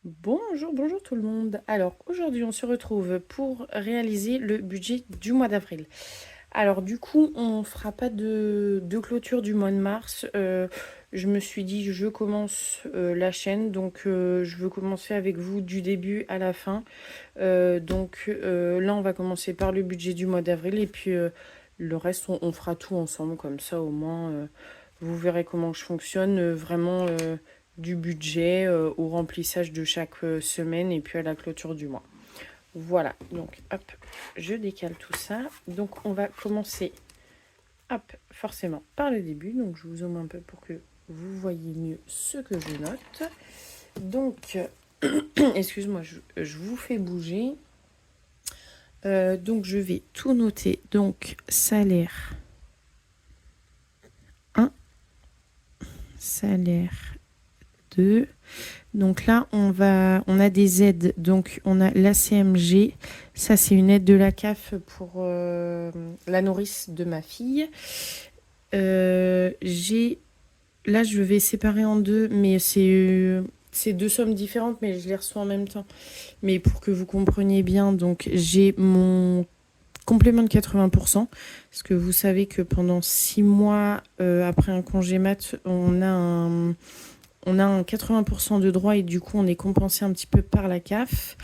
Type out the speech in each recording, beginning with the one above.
Bonjour tout le monde. Alors aujourd'hui on se retrouve pour réaliser le budget du mois d'avril. Alors du coup on fera pas de clôture du mois de mars. Je me suis dit je commence la chaîne donc je veux commencer avec vous du début à la fin. Là on va commencer par le budget du mois d'avril et puis le reste on fera tout ensemble comme ça au moins vous verrez comment je fonctionne vraiment du budget au remplissage de chaque semaine et puis à la clôture du mois. Voilà, donc hop, je décale tout ça. Donc on va commencer, hop, forcément par le début. Donc je vous zoome un peu pour que vous voyez mieux ce que je note. Donc, excuse-moi, je vous fais bouger. Donc je vais tout noter. Donc salaire 1, salaire 2. Donc là, on a des aides. Donc on a l'ACMG. Ça, c'est une aide de la CAF pour la nourrice de ma fille. Là, je vais séparer en deux, mais c'est deux sommes différentes, mais je les reçois en même temps. Mais pour que vous compreniez bien, donc j'ai mon complément de 80%, parce que vous savez que pendant 6 mois après un congé mat, on a un 80% de droit et du coup on est compensé un petit peu par la CAF.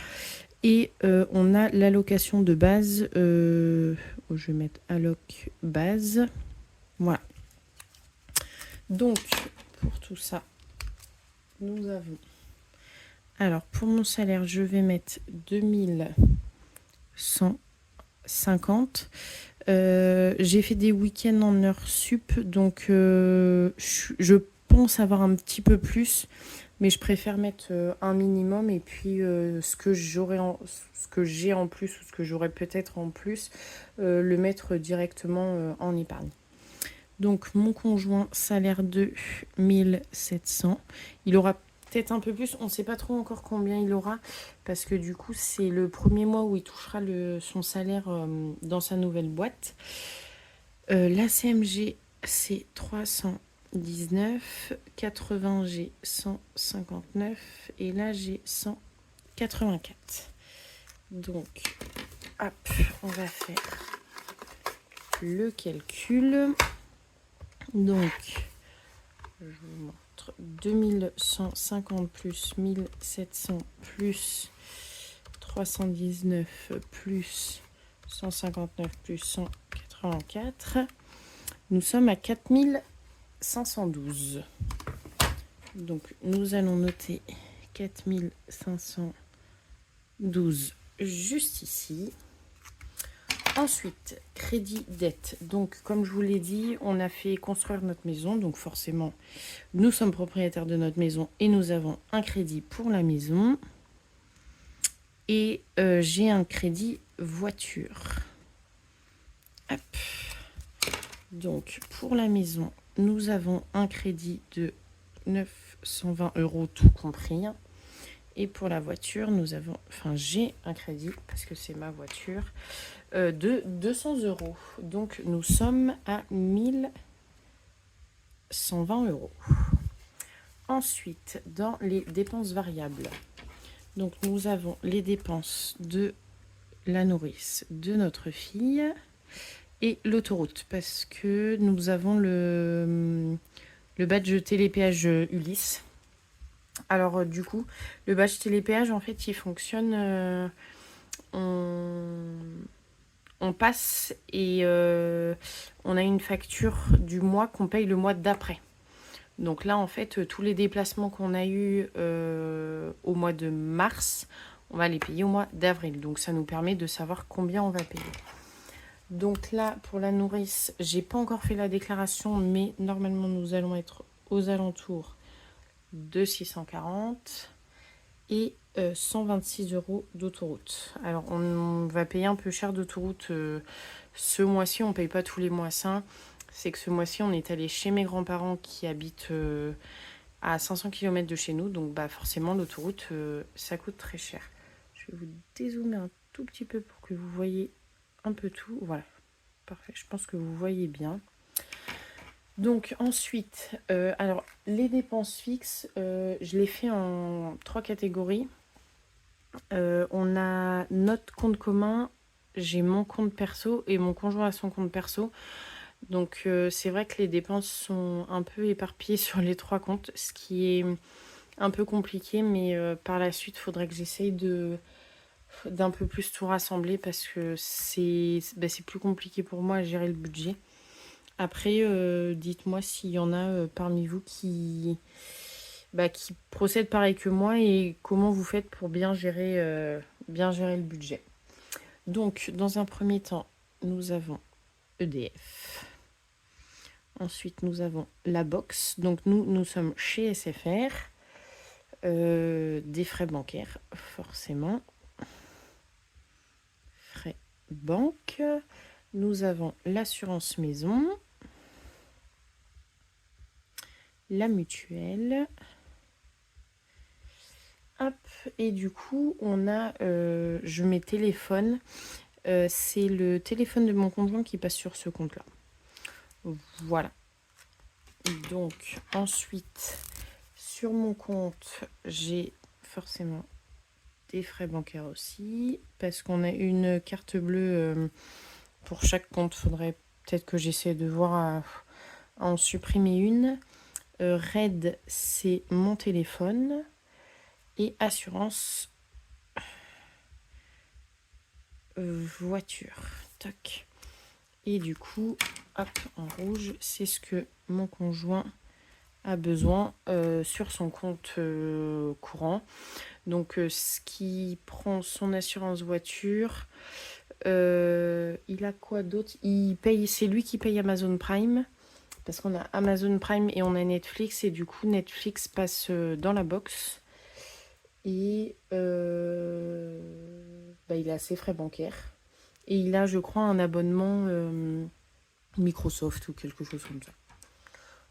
Et on a l'allocation de base. Je vais mettre alloc base. Voilà. Donc pour tout ça, nous avons. Alors pour mon salaire, je vais mettre 2150. J'ai fait des week-ends en heures sup, donc je pense avoir un petit peu plus, mais je préfère mettre un minimum et puis ce que j'ai en plus ou ce que j'aurais peut-être en plus, le mettre directement en épargne. Donc mon conjoint, salaire de 1700. Il aura peut-être un peu plus, on ne sait pas trop encore combien il aura, parce que du coup c'est le premier mois où il touchera son salaire dans sa nouvelle boîte. La CMG c'est 319, 80 j'ai 159 et là j'ai 184. Donc hop, on va faire le calcul. Donc je vous montre 2150 plus 1700 plus 319 plus 159 plus 184. Nous sommes à 4512. Donc nous allons noter 4512 juste ici. Ensuite, crédit dette. Donc, comme je vous l'ai dit, on a fait construire notre maison. Donc, forcément, nous sommes propriétaires de notre maison et nous avons un crédit pour la maison. Et j'ai un crédit voiture. Hop. Donc, pour la maison, nous avons un crédit de 920 € tout compris. Et pour la voiture, j'ai un crédit, parce que c'est ma voiture, de 200 €. Donc nous sommes à 1120 €. Ensuite, dans les dépenses variables, donc nous avons les dépenses de la nourrice de notre fille et l'autoroute, parce que nous avons le badge télépéage Ulysse. Alors du coup, le badge télépéage, en fait, il fonctionne. On passe et on a une facture du mois qu'on paye le mois d'après. Donc là, en fait, tous les déplacements qu'on a eus au mois de mars, on va les payer au mois d'avril. Donc ça nous permet de savoir combien on va payer. Donc là, pour la nourrice, j'ai pas encore fait la déclaration, mais normalement, nous allons être aux alentours de 640 et 126 € d'autoroute. Alors, on va payer un peu cher d'autoroute ce mois-ci. On ne paye pas tous les mois ça. C'est que ce mois-ci, on est allé chez mes grands-parents qui habitent à 500 km de chez nous. Donc, forcément, l'autoroute, ça coûte très cher. Je vais vous dézoomer un tout petit peu pour que vous voyez un peu tout. Voilà, parfait. Je pense que vous voyez bien. Donc ensuite, alors les dépenses fixes, je les fais en 3 catégories. On a notre compte commun, j'ai mon compte perso et mon conjoint a son compte perso. Donc c'est vrai que les dépenses sont un peu éparpillées sur les 3 comptes, ce qui est un peu compliqué, mais par la suite, il faudrait que j'essaye d'un peu plus tout rassembler parce que c'est plus compliqué pour moi à gérer le budget. Après, dites-moi s'il y en a parmi vous qui procèdent pareil que moi et comment vous faites pour bien gérer le budget. Donc, dans un premier temps, nous avons EDF. Ensuite, nous avons la box. Donc, nous sommes chez SFR. Des frais bancaires, forcément. Frais banque. Nous avons l'assurance maison. La mutuelle. Hop, et du coup, on a, je mets téléphone. C'est le téléphone de mon conjoint qui passe sur ce compte-là. Voilà. Donc, ensuite, sur mon compte, j'ai forcément des frais bancaires aussi, parce qu'on a une carte bleue pour chaque compte. Faudrait peut-être que j'essaie de voir à en supprimer une. Red, c'est mon téléphone. Et assurance voiture. Tac. Et du coup, hop, en rouge, c'est ce que mon conjoint a besoin sur son compte courant. Donc, ce qui prend son assurance voiture, il a quoi d'autre? Il paye, c'est lui qui paye Amazon Prime. Parce qu'on a Amazon Prime et on a Netflix. Et du coup, Netflix passe dans la box. Et il a ses frais bancaires. Et il a, je crois, un abonnement Microsoft ou quelque chose comme ça.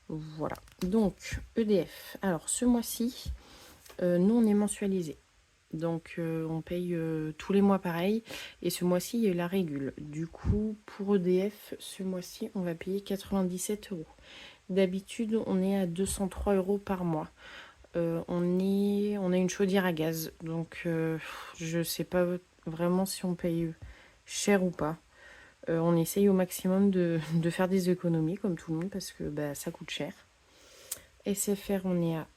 Voilà. Donc, EDF. Alors, ce mois-ci, nous, on est mensualisé. Donc, on paye tous les mois pareil. Et ce mois-ci, il y a la régule. Du coup, pour EDF, ce mois-ci, on va payer 97 euros. D'habitude, on est à 203 euros par mois. On a une chaudière à gaz. Donc, je sais pas vraiment si on paye cher ou pas. On essaye au maximum de faire des économies, comme tout le monde, parce que ça coûte cher. SFR, on est à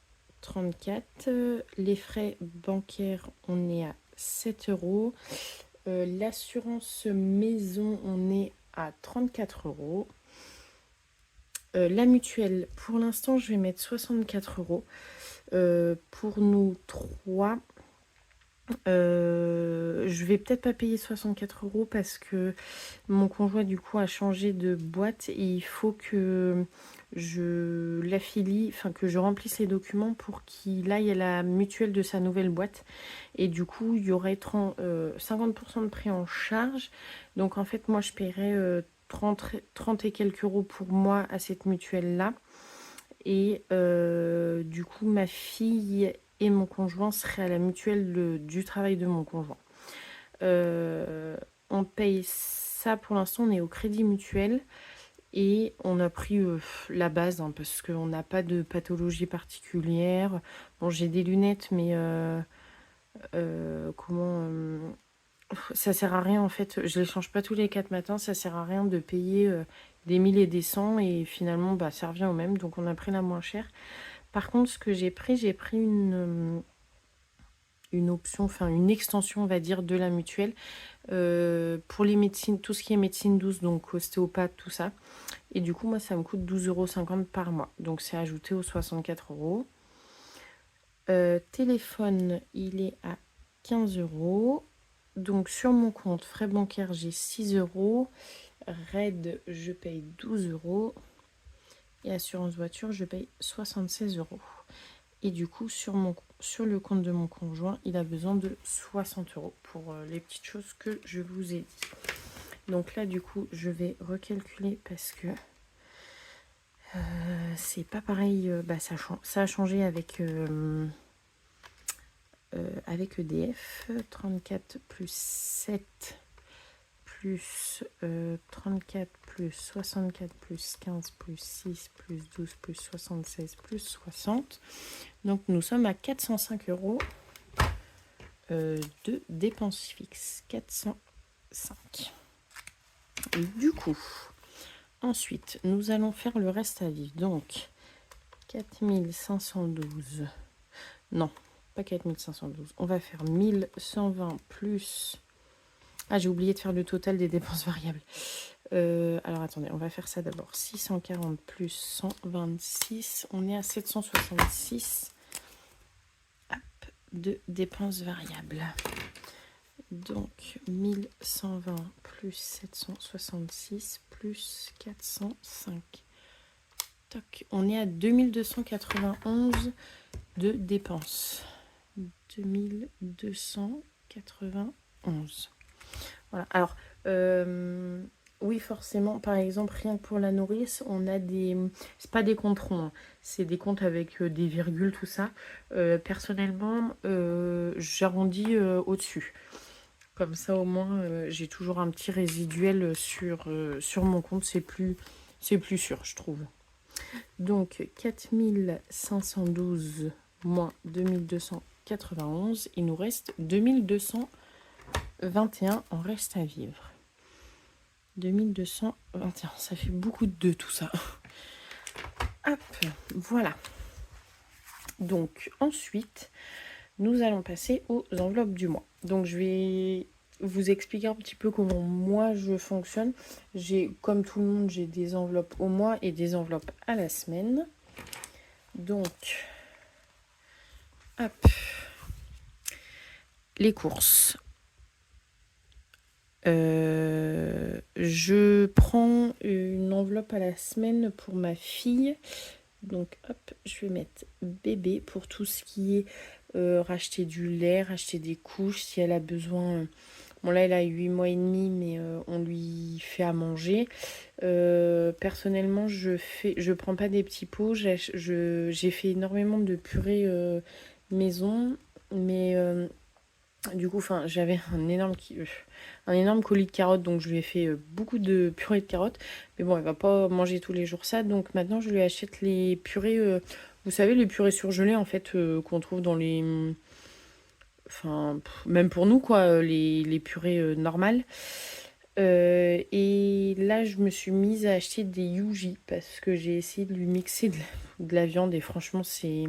34. Les frais bancaires, on est à 7 euros. L'assurance maison, on est à 34 euros. La mutuelle, pour l'instant, je vais mettre 64 euros. Pour nous trois, je vais peut-être pas payer 64 euros parce que mon conjoint du coup a changé de boîte et il faut que je l'affilie, enfin que je remplisse les documents pour qu'il aille à la mutuelle de sa nouvelle boîte. Et du coup, il y aurait 50% de prix en charge. Donc en fait, moi je paierais 30 et quelques euros pour moi à cette mutuelle-là. Et du coup, ma fille et mon conjoint seraient à la mutuelle du travail de mon conjoint. On paye ça pour l'instant, on est au crédit mutuel et on a pris la base parce qu'on n'a pas de pathologie particulière. Bon, j'ai des lunettes, mais ça sert à rien en fait. Je les change pas tous les 4 matins, ça sert à rien de payer des 1000 et des 100 et finalement ça revient au même. Donc on a pris la moins chère. Par contre, ce que j'ai pris une option, enfin une extension, on va dire, de la mutuelle pour les médecines, tout ce qui est médecine douce, donc ostéopathe, tout ça. Et du coup, moi, ça me coûte 12,50 € par mois. Donc, c'est ajouté aux 64 euros. Téléphone, il est à 15 euros. Donc, sur mon compte, frais bancaires, j'ai 6 euros. Red, je paye 12 euros. Et assurance voiture, je paye 76 euros. Et du coup, sur le compte de mon conjoint, il a besoin de 60 euros pour les petites choses que je vous ai dit. Donc là, du coup, je vais recalculer parce que c'est pas pareil. Ça a changé avec EDF. 34 plus 7 plus 34 plus 64 plus 15 plus 6 plus 12 plus 76 plus 60. Donc nous sommes à 405 € de dépenses fixes. 405. Et du coup, ensuite, nous allons faire le reste à vivre. Donc, 4512. Non, pas 4512. On va faire 1120 plus... Ah, j'ai oublié de faire le total des dépenses variables. Alors, attendez, on va faire ça d'abord. 640 plus 126. On est à 766 de dépenses variables. Donc, 1120 plus 766 plus 405. Toc. On est à 2291 de dépenses. 2291. Voilà. Alors, oui, forcément, par exemple, rien que pour la nourrice, on a des... C'est pas des comptes ronds, hein. C'est des comptes avec des virgules, tout ça. Personnellement, j'arrondis au-dessus. Comme ça, au moins, j'ai toujours un petit résiduel sur mon compte. C'est plus sûr, je trouve. Donc, 4512 moins 2291, il nous reste 2221 en reste à vivre. 2221, ça fait beaucoup de 2 tout ça. Hop, voilà. Donc, ensuite, nous allons passer aux enveloppes du mois. Donc, je vais vous expliquer un petit peu comment moi je fonctionne. Comme tout le monde, j'ai des enveloppes au mois et des enveloppes à la semaine. Donc, hop, les courses. Je prends une enveloppe à la semaine pour ma fille. Donc, hop, je vais mettre bébé pour tout ce qui est racheter du lait, racheter des couches, si elle a besoin. Bon, là, elle a 8 mois et demi, mais on lui fait à manger. Personnellement, je prends pas des petits pots. J'ai fait énormément de purée maison, mais du coup, j'avais un énorme colis de carottes, donc je lui ai fait beaucoup de purée de carottes. Mais bon, elle va pas manger tous les jours ça, donc maintenant je lui achète les purées, vous savez, les purées surgelées en fait qu'on trouve dans les... même pour nous quoi, les purées normales. Et là, je me suis mise à acheter des Yuji parce que j'ai essayé de lui mixer de la viande et franchement, c'est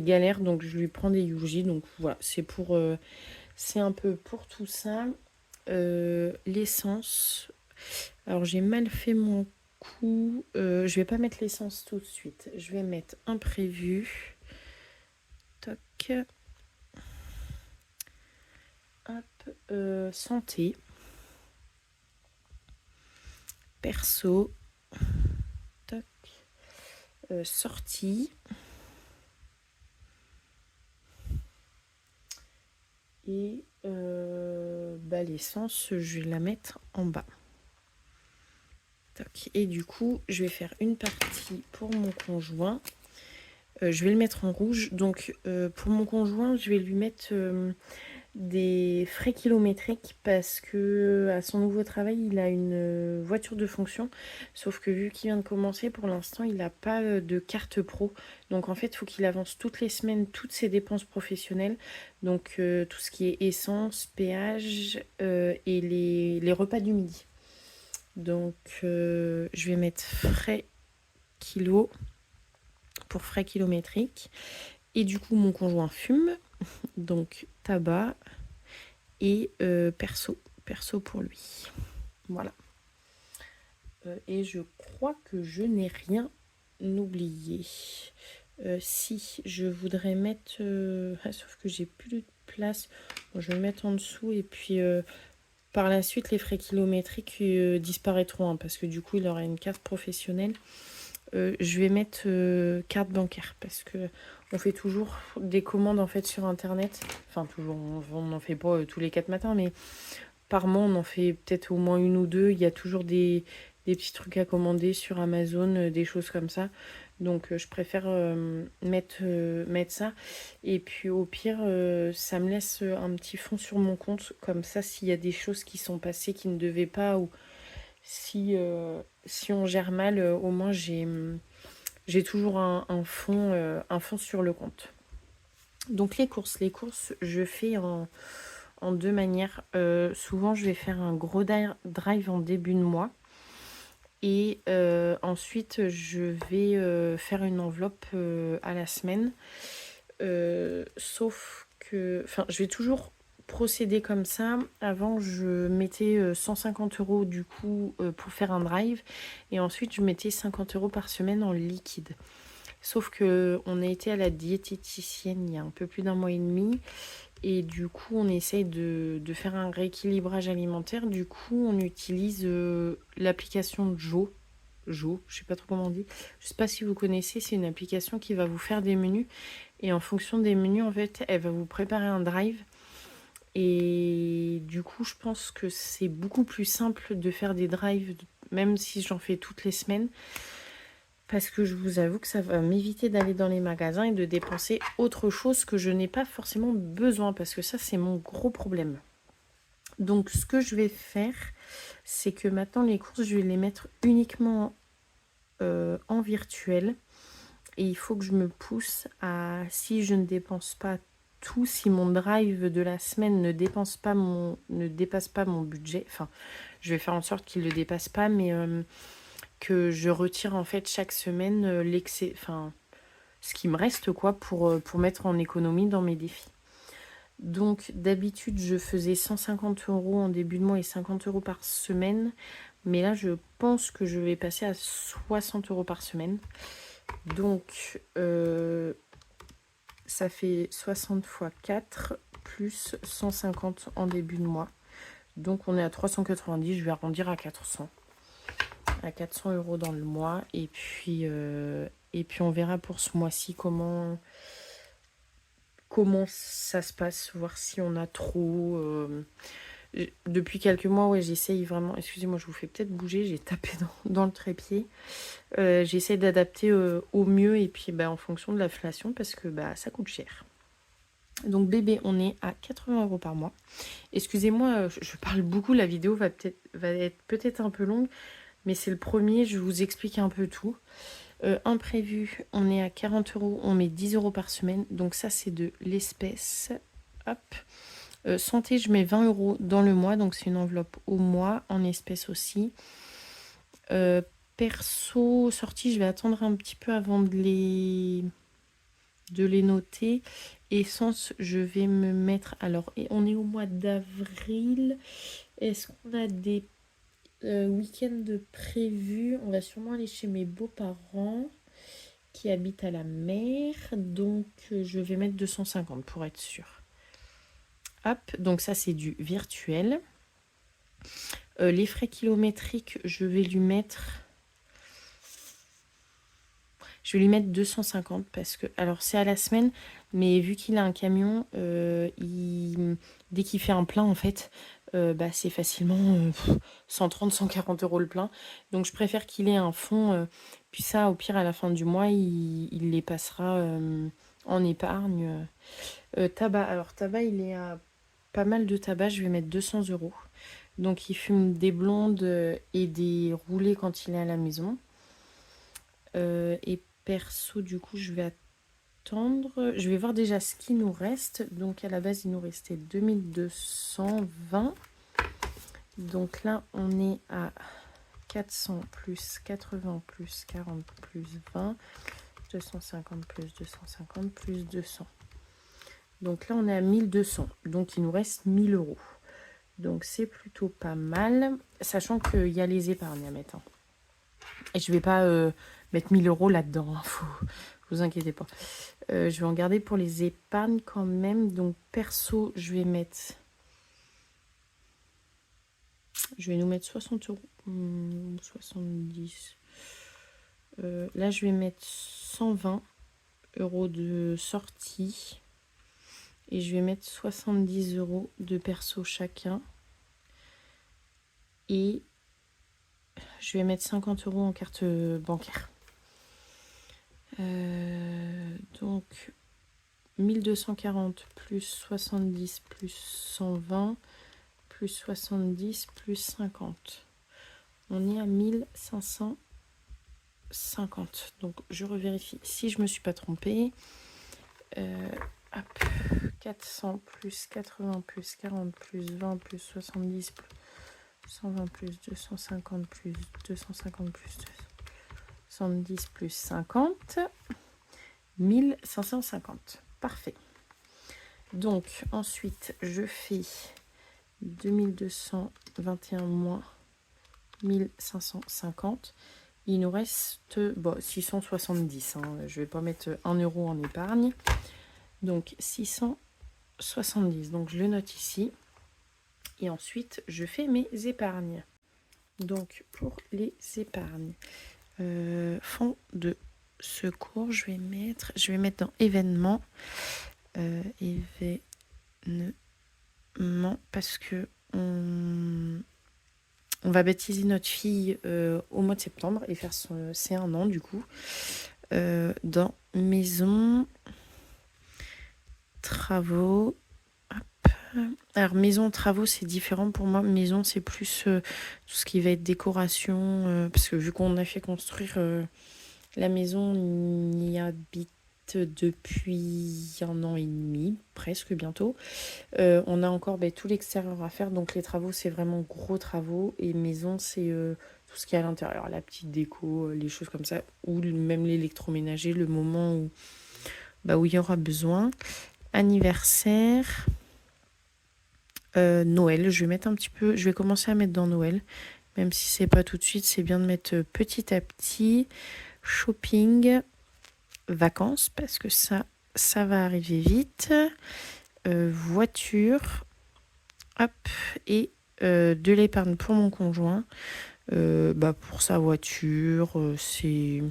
galère. Donc, je lui prends des Yuji. Donc, voilà, c'est un peu pour tout ça. L'essence. Alors, j'ai mal fait mon coup. Je vais pas mettre l'essence tout de suite. Je vais mettre imprévu. Toc. Hop. Santé. Perso. Toc. Sortie. Et l'essence, je vais la mettre en bas. Toc. Et du coup, je vais faire une partie pour mon conjoint. Je vais le mettre en rouge. Donc, pour mon conjoint, je vais lui mettre des frais kilométriques parce que à son nouveau travail, il a une voiture de fonction. Sauf que vu qu'il vient de commencer, pour l'instant, il n'a pas de carte pro. Donc, en fait, il faut qu'il avance toutes les semaines toutes ses dépenses professionnelles. Donc, tout ce qui est essence, péage et les repas du midi. Donc, je vais mettre frais kilo pour frais kilométriques. Et du coup, mon conjoint fume. Donc, tabac et perso pour lui. Voilà. Et je crois que je n'ai rien oublié. Si, je voudrais mettre... sauf que j'ai plus de place. Bon, je vais le mettre en dessous et puis... par la suite, les frais kilométriques disparaîtront, hein, parce que du coup, il aura une carte professionnelle. Je vais mettre carte bancaire parce que on fait toujours des commandes en fait sur internet. Enfin, toujours, on n'en fait pas tous les 4 matins, mais par mois, on en fait peut-être au moins une ou deux. Il y a toujours des petits trucs à commander sur Amazon, des choses comme ça. Donc je préfère mettre ça. Et puis au pire, ça me laisse un petit fonds sur mon compte. Comme ça, s'il y a des choses qui sont passées qui ne devaient pas, ou si on gère mal, au moins j'ai toujours un fonds sur le compte. Donc les courses, je fais en deux manières. Souvent, je vais faire un gros drive en début de mois. Et ensuite, je vais faire une enveloppe à la semaine. Sauf que... Enfin, je vais toujours procéder comme ça. Avant, je mettais 150 € du coup pour faire un drive. Et ensuite, je mettais 50 € par semaine en liquide. Sauf que on a été à la diététicienne il y a un peu plus d'un mois et demi. Et du coup, on essaye de faire un rééquilibrage alimentaire. Du coup, on utilise l'application Jo. Jo, je sais pas trop comment on dit. Je sais pas si vous connaissez, c'est une application qui va vous faire des menus. Et en fonction des menus, en fait, elle va vous préparer un drive. Et du coup, je pense que c'est beaucoup plus simple de faire des drives, même si j'en fais toutes les semaines. Parce que je vous avoue que ça va m'éviter d'aller dans les magasins et de dépenser autre chose que je n'ai pas forcément besoin. Parce que ça, c'est mon gros problème. Donc, ce que je vais faire, c'est que maintenant, les courses, je vais les mettre uniquement en virtuel. Et il faut que je me pousse à, si je ne dépense pas tout, si mon drive de la semaine ne dépasse pas mon budget, enfin, je vais faire en sorte qu'il ne le dépasse pas, mais que je retire en fait chaque semaine l'excès, enfin, ce qui me reste quoi pour mettre en économie dans mes défis. Donc d'habitude je faisais 150 € en début de mois et 50 € par semaine, mais là je pense que je vais passer à 60 € par semaine. Donc ça fait 60 fois 4 plus 150 en début de mois. Donc on est à 390, je vais arrondir à 400. À 400 € dans le mois. Et puis on verra pour ce mois-ci comment ça se passe, voir si on a trop. Depuis quelques mois, ouais, j'essaye vraiment. Excusez-moi, je vous fais peut-être bouger, j'ai tapé dans le trépied. J'essaie d'adapter au mieux et puis en fonction de l'inflation parce que ça coûte cher. Donc bébé, on est à 80 € par mois. Excusez-moi, je parle beaucoup, la vidéo va être peut-être un peu longue, mais c'est le premier, je vous explique un peu tout. Imprévu, on est à 40 €, on met 10 € par semaine, donc ça c'est de l'espèce. Hop. Santé, je mets 20 € dans le mois, donc c'est une enveloppe au mois, en espèces aussi. Perso, sortie, je vais attendre un petit peu avant de les noter. Essence, je vais me mettre... Alors, et on est au mois d'avril. Est-ce qu'on a des week-end prévu? On va sûrement aller chez mes beaux-parents qui habitent à la mer. Donc, je vais mettre 250 pour être sûre. Hop, donc ça, c'est du virtuel. Les frais kilométriques, je vais lui mettre 250 parce que... Alors, c'est à la semaine, mais vu qu'il a un camion, dès qu'il fait un plein, en fait... c'est facilement 130-140 € le plein. Donc je préfère qu'il ait un fonds. Puis ça, au pire, à la fin du mois, il les passera en épargne. Tabac. Alors tabac, il est à pas mal de tabac. Je vais mettre 200 €. Donc il fume des blondes et des roulés quand il est à la maison. Et perso, du coup, je vais attendre. Je vais voir déjà ce qui nous reste. Donc à la base, il nous restait 2220. Donc là, on est à 400 plus 80 plus 40 plus 20, 250 plus 250 plus 200. Donc là, on est à 1200. Donc il nous reste 1000 €. Donc c'est plutôt pas mal, sachant qu'il y a les épargnes à mettre. Et je vais pas mettre 1000 € là-dedans, vous inquiétez pas. Je vais en garder pour les épargnes quand même. Donc perso, je vais nous mettre 60 €. 70. Là, je vais mettre 120 € de sortie. Et je vais mettre 70 € de perso chacun. Et je vais mettre 50 € en carte bancaire. Donc 1240 plus 70 plus 120 plus 70 plus 50. On est à 1550. Donc je revérifie si je me suis pas trompée. Hop, 400 plus 80 plus 40 plus 20 plus 70 plus 120 plus 250 plus 250 plus 270 plus 50. 1550. Parfait. Donc ensuite je fais 2221 moins 1550. Il nous reste 670. Je vais pas mettre 1 euro en épargne. Donc 670. Donc je le note ici. Et ensuite je fais mes épargnes. Donc pour les épargnes, fonds de secours, je vais mettre dans événements. Événements, parce que on va baptiser notre fille au mois de septembre et faire ses 1 an du coup. Dans maison, travaux. Hop. Alors maison, travaux, c'est différent pour moi. Maison, c'est plus tout ce qui va être décoration. Parce que vu qu'on a fait construire la maison, on y habite depuis 1 an et demi, presque bientôt. On a encore tout l'extérieur à faire, donc les travaux c'est vraiment gros travaux, et maison c'est tout ce qui est à l'intérieur, la petite déco, les choses comme ça, ou même l'électroménager, le moment où il y aura besoin. Anniversaire, Noël, je vais mettre un petit peu, je vais commencer à mettre dans Noël, même si c'est pas tout de suite, c'est bien de mettre petit à petit. Shopping, vacances, parce que ça va arriver vite. Voiture, hop, et de l'épargne pour mon conjoint, pour sa voiture, ses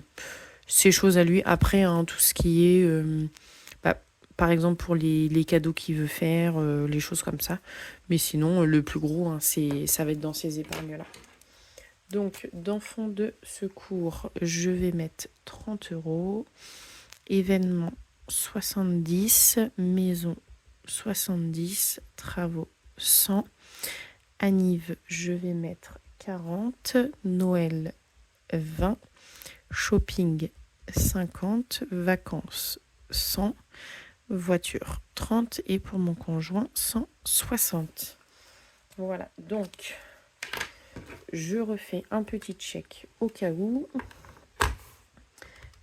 choses à lui. Après, tout ce qui est, par exemple pour les cadeaux qu'il veut faire, les choses comme ça. Mais sinon, le plus gros, ça va être dans ces épargnes-là. Donc, dans fonds de secours, je vais mettre 30 euros. Événement 70, maison 70, travaux 100, anniv je vais mettre 40, Noël 20, shopping 50, vacances 100, voiture 30 et pour mon conjoint 160. Voilà, donc je refais un petit check au cas où.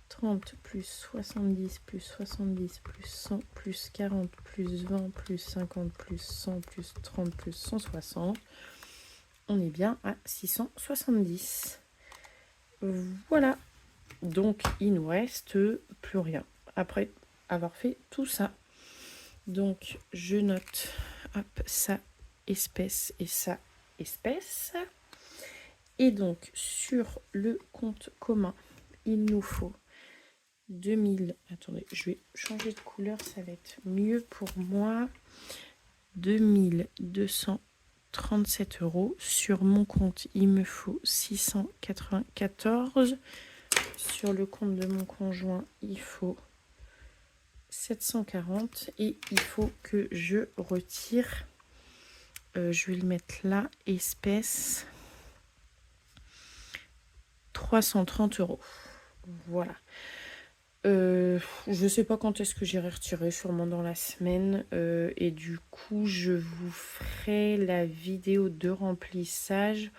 30 plus 70 plus 70 plus 100 plus 40 plus 20 plus 50 plus 100 plus 30 plus 160. On est bien à 670. Voilà. Donc il nous reste plus rien après avoir fait tout ça. Donc je note ça espèce et ça espèce. Et donc sur le compte commun, il nous faut 2000, attendez, je vais changer de couleur, ça va être mieux pour moi. 2237 euros. Sur mon compte, il me faut 694. Sur le compte de mon conjoint, il faut 740. Et il faut que je retire, je vais le mettre là, espèce, 330 euros. Voilà. Je sais pas quand est-ce que j'irai retirer, sûrement dans la semaine. Et du coup, je vous ferai la vidéo de remplissage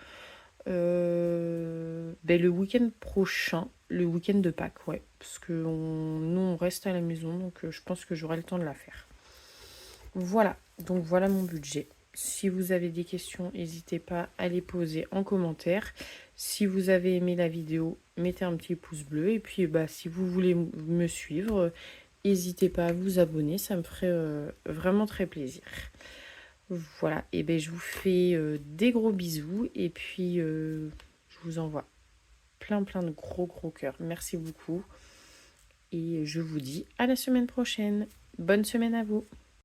le week-end prochain, le week-end de Pâques, ouais. Parce que nous, on reste à la maison, donc je pense que j'aurai le temps de la faire. Voilà, donc voilà mon budget. Si vous avez des questions, n'hésitez pas à les poser en commentaire. Si vous avez aimé la vidéo, mettez un petit pouce bleu. Et puis, si vous voulez me suivre, n'hésitez pas à vous abonner. Ça me ferait vraiment très plaisir. Voilà, et je vous fais des gros bisous. Et puis, je vous envoie plein de gros cœurs. Merci beaucoup. Et je vous dis à la semaine prochaine. Bonne semaine à vous.